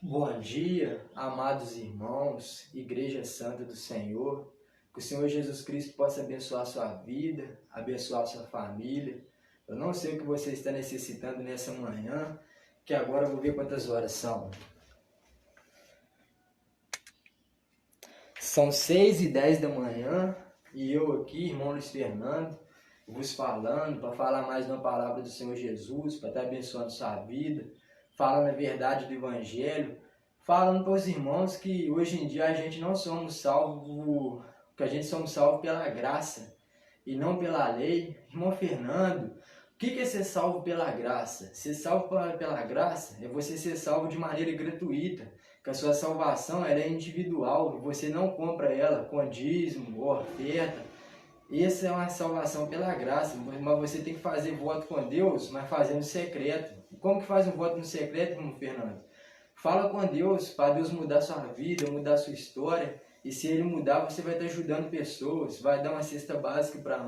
Bom dia, amados irmãos, Igreja Santa do Senhor. Que o Senhor Jesus Cristo possa abençoar a sua vida, abençoar a sua família. Eu não sei o que você está necessitando nessa manhã, que agora eu vou ver quantas horas são. São 6h10 da manhã e eu aqui, irmão Luiz Fernando, vos falando para falar mais uma palavra do Senhor Jesus, para estar abençoando sua vida, falando a verdade do Evangelho, falando para os irmãos que hoje em dia a gente não somos salvos, que a gente somos salvos pela graça e não pela lei. Irmão Fernando, o que é ser salvo pela graça? Ser salvo pela graça é você ser salvo de maneira gratuita, que a sua salvação ela é individual, você não compra ela com dízimo ou oferta. Essa é uma salvação pela graça, mas você tem que fazer voto com Deus, mas fazendo secreto. Como que faz um voto no secreto, irmão Fernando? Fala com Deus, para Deus mudar sua vida, mudar sua história. E se Ele mudar, você vai estar ajudando pessoas, vai dar uma cesta básica para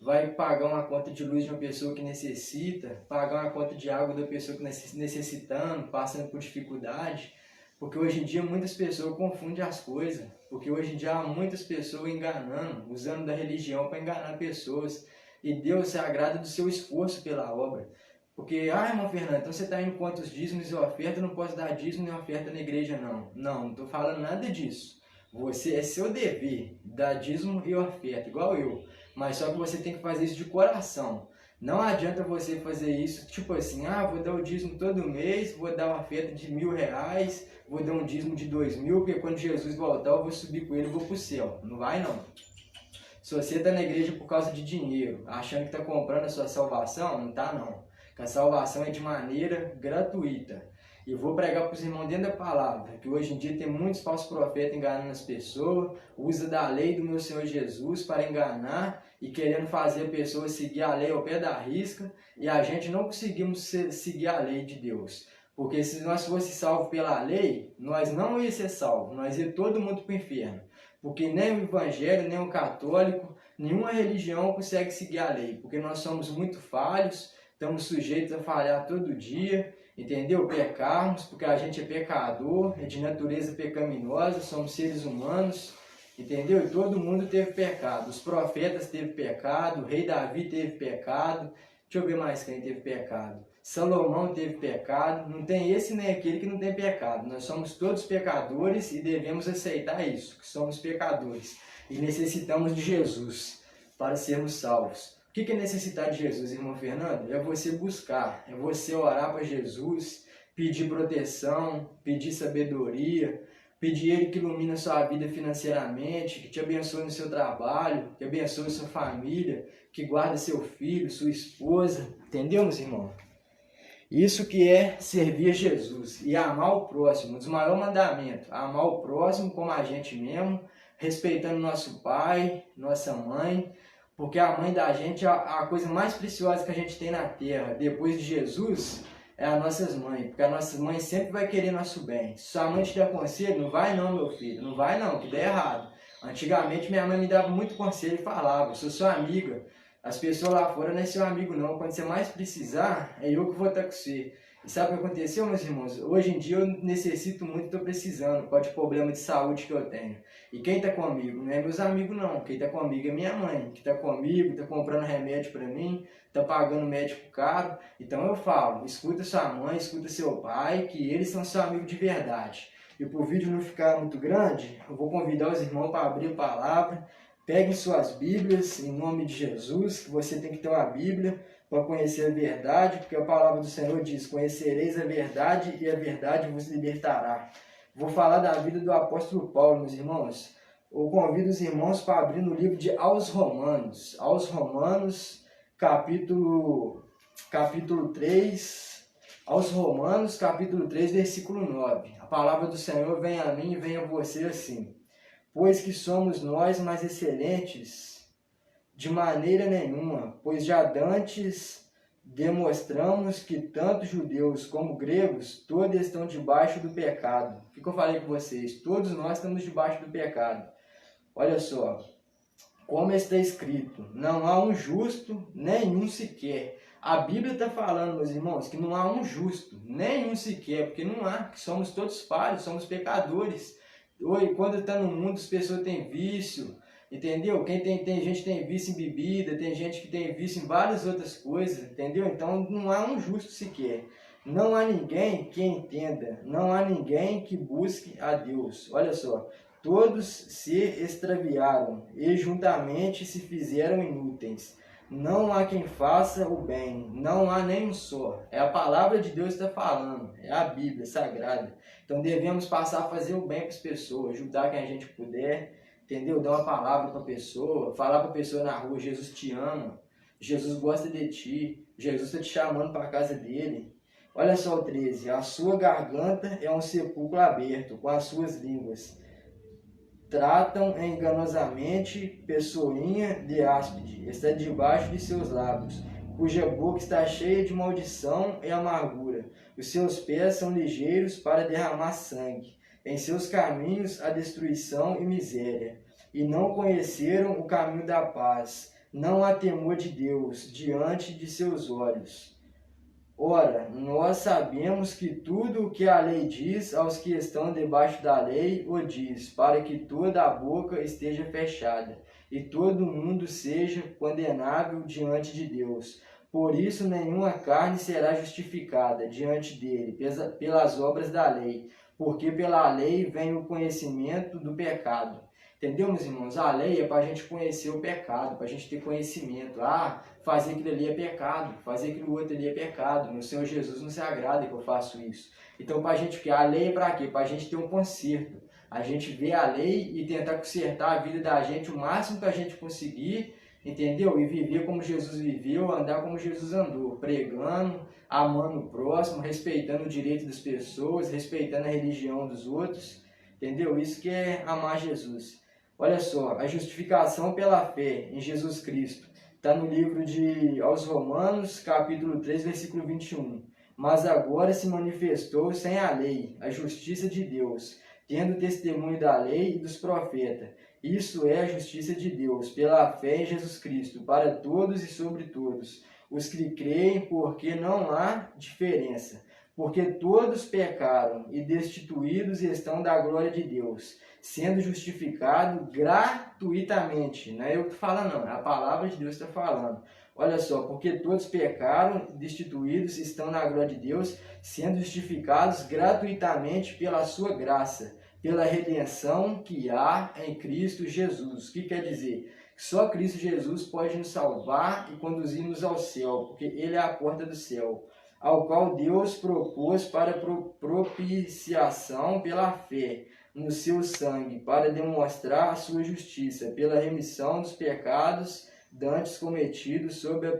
vai pagar uma conta de luz de uma pessoa que necessita, pagar uma conta de água da pessoa que necessitando, passando por dificuldade. Porque hoje em dia muitas pessoas confundem as coisas. Porque hoje em dia há muitas pessoas enganando, usando da religião para enganar pessoas. E Deus se agrada do seu esforço pela obra. Porque, irmão Fernando, então você está indo contra os dízimos e oferta, não posso dar dízimo nem oferta na igreja, não. Não estou falando nada disso. É seu dever dar dízimo e oferta, igual eu. Mas só que você tem que fazer isso de coração. Não adianta você fazer isso, tipo assim, vou dar o dízimo todo mês, vou dar uma oferta de R$1.000, vou dar um dízimo de 2.000, porque quando Jesus voltar eu vou subir com ele e vou para o céu. Não vai, não. Se você está na igreja por causa de dinheiro, achando que está comprando a sua salvação, não está, não. Que a salvação é de maneira gratuita. E vou pregar para os irmãos dentro da palavra, que hoje em dia tem muitos falsos profetas enganando as pessoas, usa da lei do meu Senhor Jesus para enganar e querendo fazer a pessoa seguir a lei ao pé da risca, e a gente não conseguimos seguir a lei de Deus. Porque se nós fosse salvos pela lei, nós não ia ser salvos, nós ia todo mundo para o inferno. Porque nem o evangelho, nem o católico, nenhuma religião consegue seguir a lei, porque nós somos muito falhos, estamos sujeitos a falhar todo dia, entendeu? Pecarmos, porque a gente é pecador, é de natureza pecaminosa, somos seres humanos, entendeu? E todo mundo teve pecado, os profetas teve pecado, o rei Davi teve pecado, deixa eu ver mais quem teve pecado. Salomão teve pecado, não tem esse nem aquele que não tem pecado. Nós somos todos pecadores e devemos aceitar isso, que somos pecadores e necessitamos de Jesus para sermos salvos. O que é necessitar de Jesus, irmão Fernando? É você buscar, é você orar para Jesus, pedir proteção, pedir sabedoria, pedir Ele que ilumine a sua vida financeiramente, que te abençoe no seu trabalho, que abençoe a sua família, que guarde seu filho, sua esposa. Entendeu, meus irmãos? Isso que é servir a Jesus e amar o próximo, um dos maiores mandamentos, amar o próximo como a gente mesmo, respeitando nosso pai, nossa mãe, porque a mãe da gente é a coisa mais preciosa que a gente tem na terra, depois de Jesus, é as nossas mães, porque a nossa mãe sempre vai querer nosso bem. Se sua mãe te der conselho, não vai não, meu filho, não vai não, que dá errado. Antigamente minha mãe me dava muito conselho e falava, sou sua amiga. As pessoas lá fora não é seu amigo não, quando você mais precisar, é eu que vou estar com você. E sabe o que aconteceu, meus irmãos? Hoje em dia eu necessito muito, estou precisando, por causa de problema de saúde que eu tenho. E quem está comigo? Não é meus amigos não, quem está comigo é minha mãe, que está comigo, está comprando remédio para mim, está pagando médico caro. Então eu falo, escuta sua mãe, escuta seu pai, que eles são seu amigo de verdade. E para o vídeo não ficar muito grande, eu vou convidar os irmãos para abrir a palavra. Pegue suas Bíblias, em nome de Jesus, que você tem que ter uma Bíblia para conhecer a verdade, porque a palavra do Senhor diz, conhecereis a verdade e a verdade vos libertará. Vou falar da vida do apóstolo Paulo, meus irmãos. Eu convido os irmãos para abrir no livro de Aos Romanos, capítulo 3, aos Romanos, capítulo 3, versículo 9. A palavra do Senhor vem a mim e vem a você assim. Pois que somos nós mais excelentes? De maneira nenhuma, pois já dantes demonstramos que tanto judeus como gregos, todos estão debaixo do pecado. O que eu falei com vocês? Todos nós estamos debaixo do pecado. Olha só, como está escrito, não há um justo, nenhum sequer. A Bíblia está falando, meus irmãos, que não há um justo, nenhum sequer, porque não há, que somos todos falhos, somos pecadores. Oi, quando está no mundo, as pessoas têm vício, entendeu? Tem gente que tem vício em bebida, tem gente que tem vício em várias outras coisas, entendeu? Então não há um justo sequer. Não há ninguém que entenda, não há ninguém que busque a Deus. Olha só, todos se extraviaram e juntamente se fizeram inúteis. Não há quem faça o bem, não há nem um só. É a palavra de Deus que está falando, é a Bíblia Sagrada. Então devemos passar a fazer o bem para as pessoas, ajudar quem a gente puder, entendeu? Dar uma palavra para a pessoa, falar para a pessoa na rua, Jesus te ama, Jesus gosta de ti, Jesus está te chamando para a casa dele. Olha só o 13, a sua garganta é um sepulcro aberto, com as suas línguas. Tratam enganosamente pessoinha de áspide, está debaixo de seus lábios, cuja boca está cheia de maldição e amargura. Os seus pés são ligeiros para derramar sangue. Em seus caminhos há destruição e miséria. E não conheceram o caminho da paz. Não há temor de Deus diante de seus olhos. Ora, nós sabemos que tudo o que a lei diz aos que estão debaixo da lei, o diz, para que toda a boca esteja fechada, e todo mundo seja condenável diante de Deus. Por isso nenhuma carne será justificada diante dele, pelas obras da lei, porque pela lei vem o conhecimento do pecado. Entendeu, meus irmãos? A lei é para a gente conhecer o pecado, para a gente ter conhecimento. Ah, fazer aquilo ali é pecado, fazer aquilo outro ali é pecado. Meu Senhor Jesus não se agrada que eu faço isso. Então, para a gente, porque a lei é para quê? Para a gente ter um conserto. A gente ver a lei e tentar consertar a vida da gente o máximo que a gente conseguir, entendeu? E viver como Jesus viveu, andar como Jesus andou, pregando, amando o próximo, respeitando o direito das pessoas, respeitando a religião dos outros, entendeu? Isso que é amar Jesus. Olha só, a justificação pela fé em Jesus Cristo. Está no livro aos Romanos, capítulo 3, versículo 21. Mas agora se manifestou sem a lei, a justiça de Deus, tendo testemunho da lei e dos profetas. Isso é a justiça de Deus, pela fé em Jesus Cristo, para todos e sobre todos, os que creem, porque não há diferença. Porque todos pecaram e destituídos estão da glória de Deus, sendo justificado gratuitamente. Não é eu que falo não, é a palavra de Deus que está falando. Olha só, porque todos pecaram, destituídos estão na glória de Deus, sendo justificados gratuitamente pela sua graça, pela redenção que há em Cristo Jesus. O que quer dizer? Que só Cristo Jesus pode nos salvar e conduzir-nos ao céu, porque Ele é a porta do céu, ao qual Deus propôs para propiciação pela fé no seu sangue, para demonstrar a sua justiça, pela remissão dos pecados dantes cometidos sobre a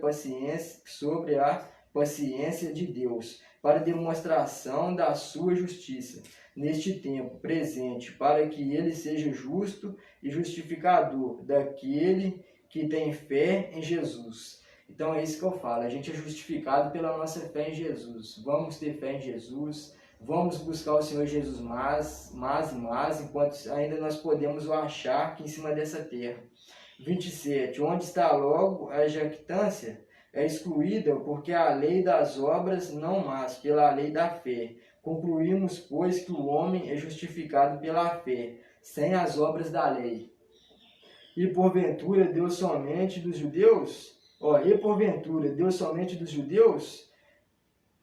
paciência de Deus, para demonstração da sua justiça, neste tempo presente, para que ele seja justo e justificador daquele que tem fé em Jesus. Então é isso que eu falo, a gente é justificado pela nossa fé em Jesus. Vamos ter fé em Jesus, vamos buscar o Senhor Jesus mais e mais, enquanto ainda nós podemos o achar aqui em cima dessa terra. 27. Onde está logo a jactância? É excluída porque a lei das obras não, mas pela lei da fé. Concluímos, pois, que o homem é justificado pela fé, sem as obras da lei. E porventura Deus somente dos judeus? E porventura Deus somente dos judeus?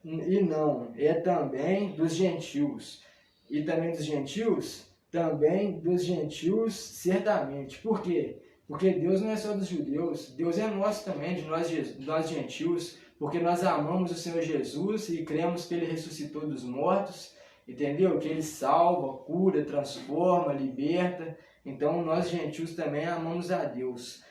E não, é também dos gentios. E também dos gentios? Também dos gentios, certamente. Por quê? Porque Deus não é só dos judeus, Deus é nosso também, de nós gentios, porque nós amamos o Senhor Jesus e cremos que Ele ressuscitou dos mortos, entendeu? Que Ele salva, cura, transforma, liberta. Então nós gentios também amamos a Deus.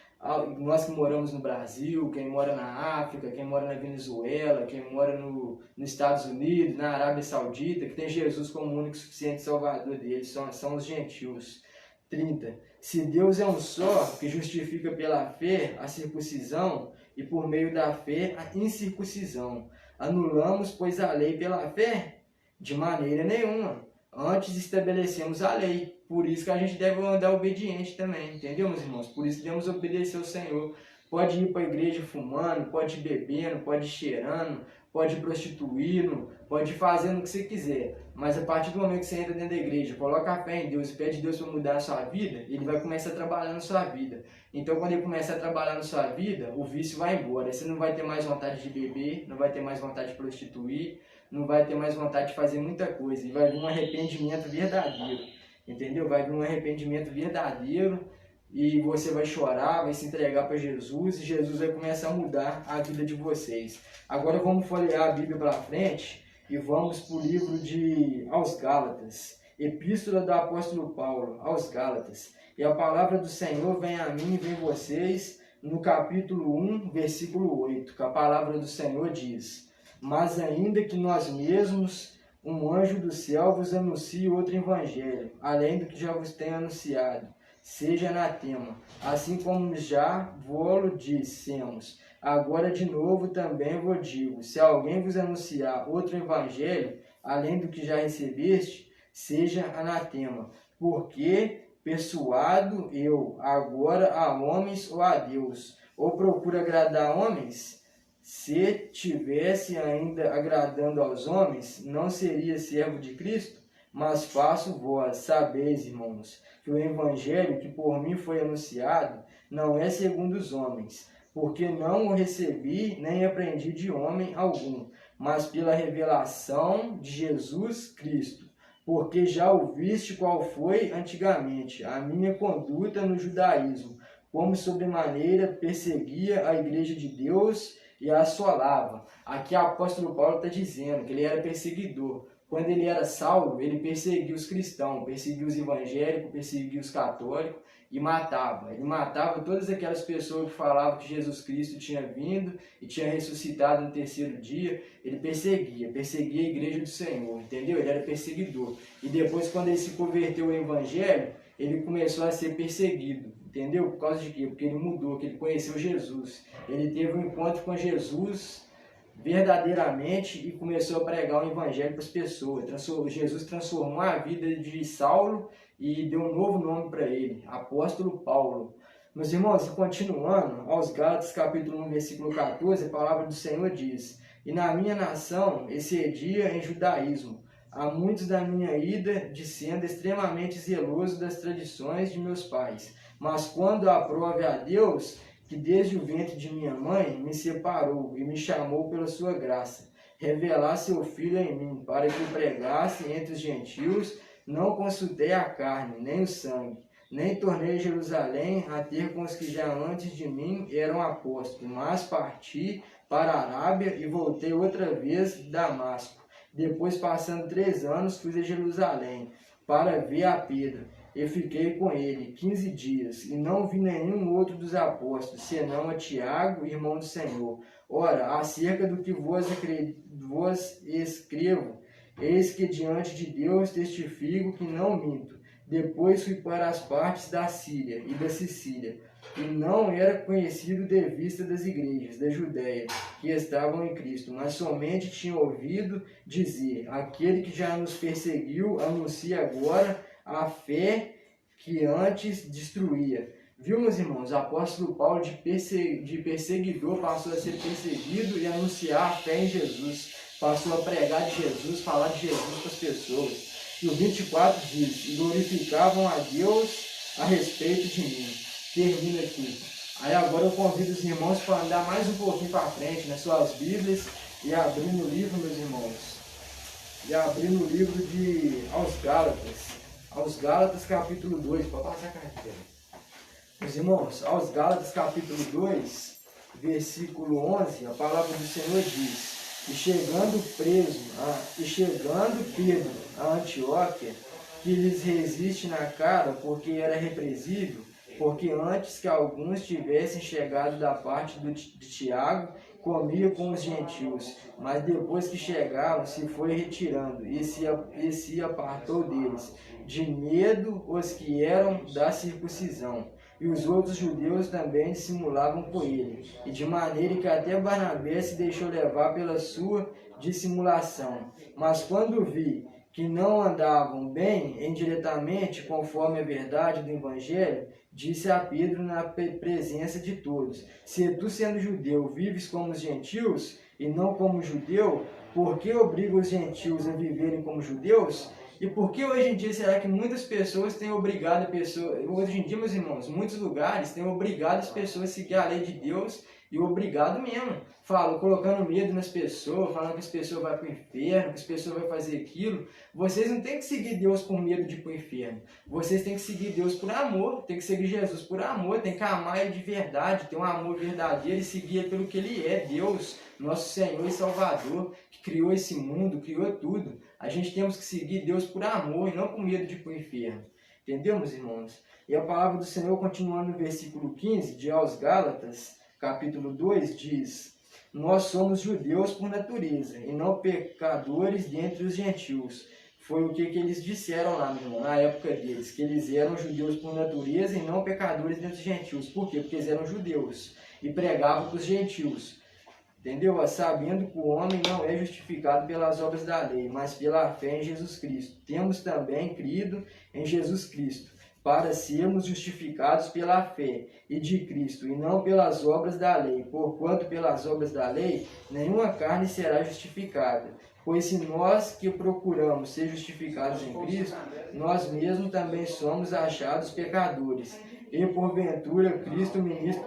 Nós que moramos no Brasil, quem mora na África, quem mora na Venezuela, quem mora nos Estados Unidos, na Arábia Saudita, que tem Jesus como único e suficiente Salvador deles, são os gentios. 30. Se Deus é um só, que justifica pela fé a circuncisão e por meio da fé a incircuncisão, anulamos, pois, a lei pela fé? De maneira nenhuma. Antes estabelecemos a lei. Por isso que a gente deve andar obediente também. Entendeu, meus irmãos? Por isso devemos obedecer ao Senhor. pode ir para a igreja fumando, pode ir bebendo, pode ir cheirando, pode ir prostituindo, pode ir fazendo o que você quiser. Mas a partir do momento que você entra dentro da igreja, coloca a fé em Deus e pede a Deus para mudar a sua vida, ele vai começar a trabalhar na sua vida. Então, quando ele começar a trabalhar na sua vida, o vício vai embora. Você não vai ter mais vontade de beber, não vai ter mais vontade de prostituir, não vai ter mais vontade de fazer muita coisa. E vai vir um arrependimento verdadeiro, entendeu? Vai vir um arrependimento verdadeiro e você vai chorar, vai se entregar para Jesus e Jesus vai começar a mudar a vida de vocês. Agora vamos folhear a Bíblia para frente e vamos para o livro aos Gálatas, Epístola do Apóstolo Paulo aos Gálatas. E a palavra do Senhor vem a mim e vem a vocês no capítulo 1, versículo 8, que a palavra do Senhor diz: mas ainda que nós mesmos, um anjo do céu vos anuncie outro evangelho, além do que já vos tenho anunciado, seja anatema, assim como já vô-lo dissemos. Agora de novo também vos digo, se alguém vos anunciar outro evangelho, além do que já recebeste, seja anatema. Porque persuado eu agora a homens ou a Deus? Ou procuro agradar homens? Se tivesse ainda agradando aos homens, não seria servo de Cristo? Mas faço vós, sabeis, irmãos, que o evangelho que por mim foi anunciado não é segundo os homens, porque não o recebi nem aprendi de homem algum, mas pela revelação de Jesus Cristo. Porque já ouviste qual foi antigamente a minha conduta no judaísmo, como sobremaneira perseguia a igreja de Deus e a assolava. Aqui o apóstolo Paulo está dizendo que ele era perseguidor. Quando ele era Saulo, ele perseguia os cristãos, perseguia os evangélicos, perseguia os católicos e matava. Ele matava todas aquelas pessoas que falavam que Jesus Cristo tinha vindo e tinha ressuscitado no terceiro dia. Ele perseguia a igreja do Senhor, entendeu? Ele era perseguidor. E depois, quando ele se converteu ao evangelho, ele começou a ser perseguido. Entendeu? Por causa de quê? Porque ele mudou, que ele conheceu Jesus. Ele teve um encontro com Jesus verdadeiramente e começou a pregar o evangelho para as pessoas. Jesus transformou a vida de Saulo e deu um novo nome para ele, apóstolo Paulo. Meus irmãos, continuando, aos Gálatas capítulo 1, versículo 14, a palavra do Senhor diz: e na minha nação excedia em judaísmo, há muitos da minha ida, dizendo extremamente zeloso das tradições de meus pais. Mas quando aprove a Deus, que desde o ventre de minha mãe me separou e me chamou pela sua graça, revelar seu Filho em mim, para que o pregasse entre os gentios, não consultei a carne, nem o sangue, nem tornei Jerusalém a ter com os que já antes de mim eram apóstolos, mas parti para a Arábia e voltei outra vez de Damasco. Depois, passando 3 anos, fui a Jerusalém para ver a Pedro. E fiquei com ele 15 dias, e não vi nenhum outro dos apóstolos, senão a Tiago, irmão do Senhor. Ora, acerca do que vos escrevo, eis que diante de Deus testifico que não minto. Depois fui para as partes da Síria e da Sicília, e não era conhecido de vista das igrejas da Judéia, que estavam em Cristo, mas somente tinha ouvido dizer: aquele que já nos perseguiu anuncia agora a fé que antes destruía. Viu, meus irmãos? O apóstolo Paulo de perseguidor passou a ser perseguido e anunciar a fé em Jesus. Passou a pregar de Jesus, falar de Jesus para as pessoas. E o 24 diz: e glorificavam a Deus a respeito de mim. Termina aqui. Aí agora eu convido os irmãos para andar mais um pouquinho para frente nas suas Bíblias e abrir no livro, meus irmãos. E abrir no livro aos Gálatas. Aos Gálatas capítulo 2, pode passar a carteira. Meus irmãos, aos Gálatas capítulo 2, versículo 11, a palavra do Senhor diz: e chegando Pedro a Antioquia, que lhes resiste na cara, porque era repreensível, porque antes que alguns tivessem chegado da parte de Tiago, comia com os gentios, mas depois que chegaram, se foi retirando e se apartou deles, de medo os que eram da circuncisão. E os outros judeus também dissimulavam com ele, e de maneira que até Barnabé se deixou levar pela sua dissimulação. Mas quando vi que não andavam bem indiretamente conforme a verdade do Evangelho, disse a Pedro na presença de todos: se tu, sendo judeu, vives como os gentios e não como judeu, por que obriga os gentios a viverem como judeus? E por que hoje em dia será que muitas pessoas têm obrigado hoje em dia, meus irmãos, muitos lugares têm obrigado as pessoas a seguir a lei de Deus, e obrigado mesmo, colocando medo nas pessoas, falando que as pessoas vão para o inferno, que as pessoas vão fazer aquilo. Vocês não têm que seguir Deus por medo de ir para o inferno, vocês têm que seguir Deus por amor, têm que seguir Jesus por amor, têm que amar Ele de verdade, ter um amor verdadeiro e seguir Ele pelo que Ele é, Deus, nosso Senhor e Salvador, que criou esse mundo, criou tudo. A gente temos que seguir Deus por amor e não com medo de ir para o inferno. Entendeu, meus irmãos? E a palavra do Senhor, continuando no versículo 15, de aos Gálatas, capítulo 2, diz: nós somos judeus por natureza, e não pecadores dentre os gentios. Foi o que eles disseram lá, meu irmão, na época deles, que eles eram judeus por natureza e não pecadores dentre os gentios. Por quê? Porque eles eram judeus e pregavam para os gentios. Entendeu? Sabendo que o homem não é justificado pelas obras da lei, mas pela fé em Jesus Cristo. Temos também crido em Jesus Cristo, para sermos justificados pela fé e de Cristo, e não pelas obras da lei. Porquanto pelas obras da lei, nenhuma carne será justificada. Pois se nós que procuramos ser justificados em Cristo, nós mesmos também somos achados pecadores. E porventura Cristo ministro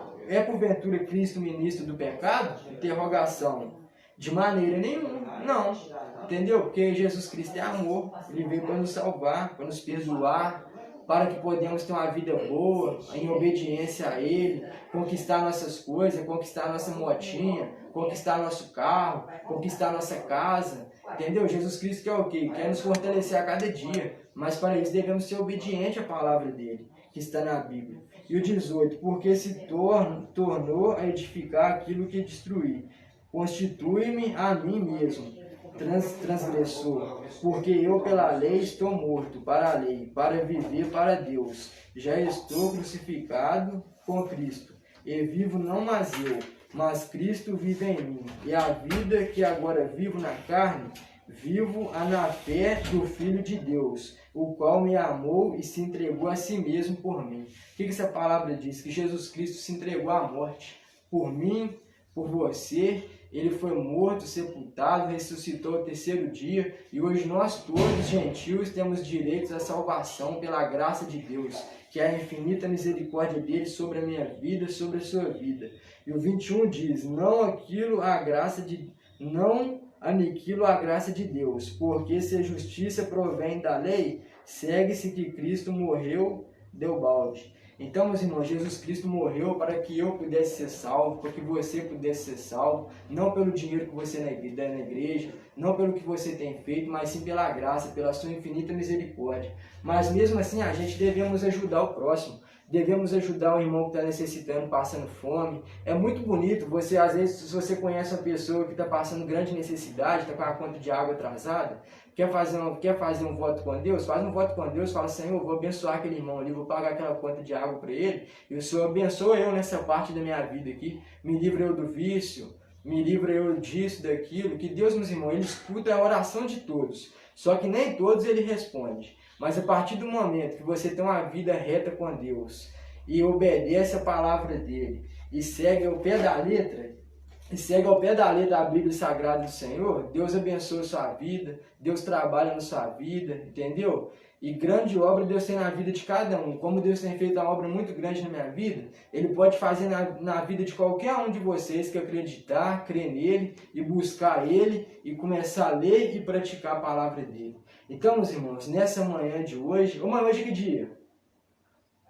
do pecado? Interrogação. De maneira nenhuma, não. Entendeu? Porque Jesus Cristo é amor. Ele veio para nos salvar, para nos perdoar, para que podemos ter uma vida boa, em obediência a Ele, conquistar nossas coisas, conquistar nossa motinha, conquistar nosso carro, conquistar nossa casa. Entendeu? Jesus Cristo quer o quê? Quer nos fortalecer a cada dia. Mas para isso devemos ser obedientes à palavra dele, que está na Bíblia. E o 18, porque se tornou a edificar aquilo que destruí. Constitui-me a mim mesmo, transgressor, porque eu pela lei estou morto para a lei, para viver para Deus. Já estou crucificado com Cristo, e vivo não mais eu, mas Cristo vive em mim. E a vida que agora vivo na carne, vivo-a na fé do Filho de Deus, o qual me amou e se entregou a si mesmo por mim. O que essa palavra diz? Que Jesus Cristo se entregou à morte por mim, por você. Ele foi morto, sepultado, ressuscitou ao terceiro dia, e hoje nós todos, gentios, temos direitos à salvação pela graça de Deus, que é a infinita misericórdia dele sobre a minha vida, sobre a sua vida. E o 21 diz: não aniquilo a graça de Deus, porque se a justiça provém da lei, segue-se que Cristo morreu deu balde. Então, meus irmãos, Jesus Cristo morreu para que eu pudesse ser salvo, para que você pudesse ser salvo, não pelo dinheiro que você dá na igreja, não pelo que você tem feito, mas sim pela graça, pela sua infinita misericórdia. Mas mesmo assim, a gente devemos ajudar o próximo, devemos ajudar o irmão que está necessitando, passando fome. É muito bonito, você às vezes, se você conhece uma pessoa que está passando grande necessidade, está com a conta de água atrasada, quer fazer um voto com Deus? Faz um voto com Deus, fala: Senhor, vou abençoar aquele irmão ali, vou pagar aquela conta de água para ele, e o Senhor abençoa eu nessa parte da minha vida aqui, me livra eu do vício, me livra eu disso, daquilo. Que Deus, meus irmãos, Ele escuta a oração de todos, só que nem todos Ele responde. Mas a partir do momento que você tem uma vida reta com Deus, e obedece a palavra dEle, e segue ao pé da letra, a Bíblia Sagrada do Senhor, Deus abençoa a sua vida, Deus trabalha na sua vida, entendeu? E grande obra Deus tem na vida de cada um. Como Deus tem feito uma obra muito grande na minha vida, Ele pode fazer na vida de qualquer um de vocês que acreditar, crer nele e buscar Ele e começar a ler e praticar a palavra dEle. Então, meus irmãos, nessa manhã de hoje, hoje que dia?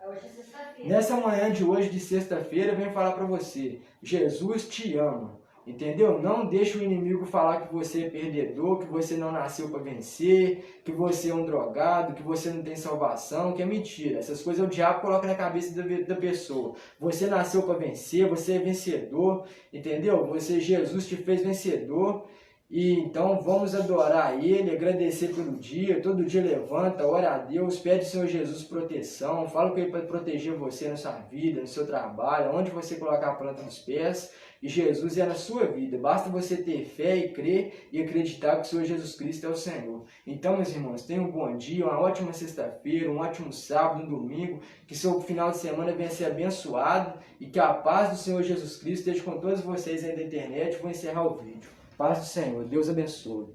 Hoje é sexta-feira. Nessa manhã de hoje, de sexta-feira, eu venho falar para você: Jesus te ama, entendeu? Não deixe o inimigo falar que você é perdedor, que você não nasceu para vencer, que você é um drogado, que você não tem salvação, que é mentira. Essas coisas o diabo coloca na cabeça da pessoa. Você nasceu para vencer, você é vencedor, entendeu? Jesus te fez vencedor. E então vamos adorar Ele, agradecer pelo dia. Todo dia levanta, ora a Deus, pede ao Senhor Jesus proteção, fala com Ele para proteger você na sua vida, no seu trabalho, onde você colocar a planta dos pés. E Jesus é na sua vida. Basta você ter fé e crer e acreditar que o Senhor Jesus Cristo é o Senhor. Então, meus irmãos, tenham um bom dia, uma ótima sexta-feira, um ótimo sábado, um domingo. Que seu final de semana venha ser abençoado e que a paz do Senhor Jesus Cristo esteja com todos vocês aí da internet. Vou encerrar o vídeo. Paz do Senhor. Deus abençoe.